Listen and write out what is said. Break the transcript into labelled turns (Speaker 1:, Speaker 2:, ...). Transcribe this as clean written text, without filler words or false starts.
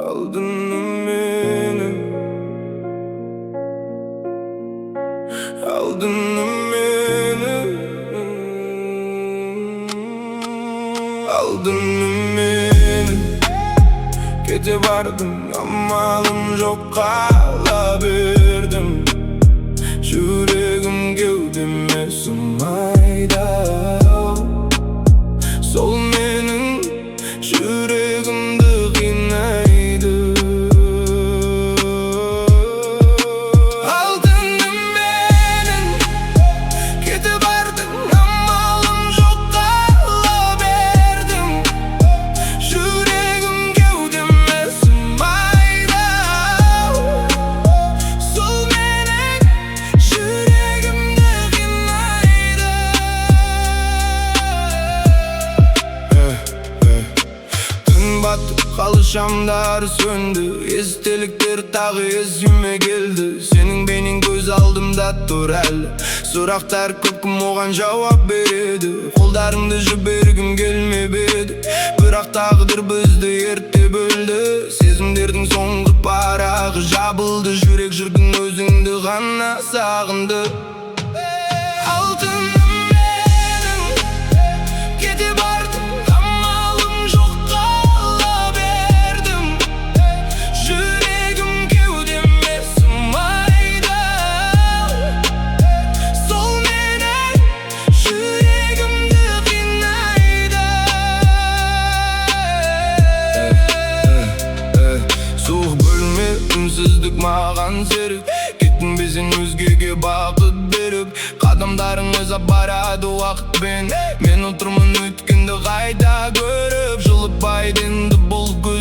Speaker 1: Алтыным meni, алтыным meni, алтыным meni. Kete vardım, amalım yok, kala verdim. Yüreğim gövdeme sığmaydı. Sol menin yüreğimde kıynaydı. Алтыным menin, kete vardım, amalım yok, kala verdim. Yüreğim gövdeme sığmaydı. Sol menin yüreğimde kıynaydı. Dün battı, kalı şamlar söndü. Estelikler tağı esime geldi. Senin benim göz aldımda dur әлі. Сұрақтар көпкім оған жауап береді. Қолдарымды жібергім келмеп еді. Бірақ тағдыр бізді ерте бөлді. Сезімдердің соңғы парағы жабылды. Жүрек жүргін өзіңді ғана сағынды. Алтыным менің, кете бардым, амалым жоқ, қала бердім. Жүрегім кеудеме сыймайды. Сол менің жүрегімді қинайды. Суық бөлме, үнсіздік маған серік. Кеттің бе сен өзгеге бақыт беріп. Қадамдарың өзап барады уақытпен. Мен отырмын өткенді қайта көріп. Жылып енді бұл күз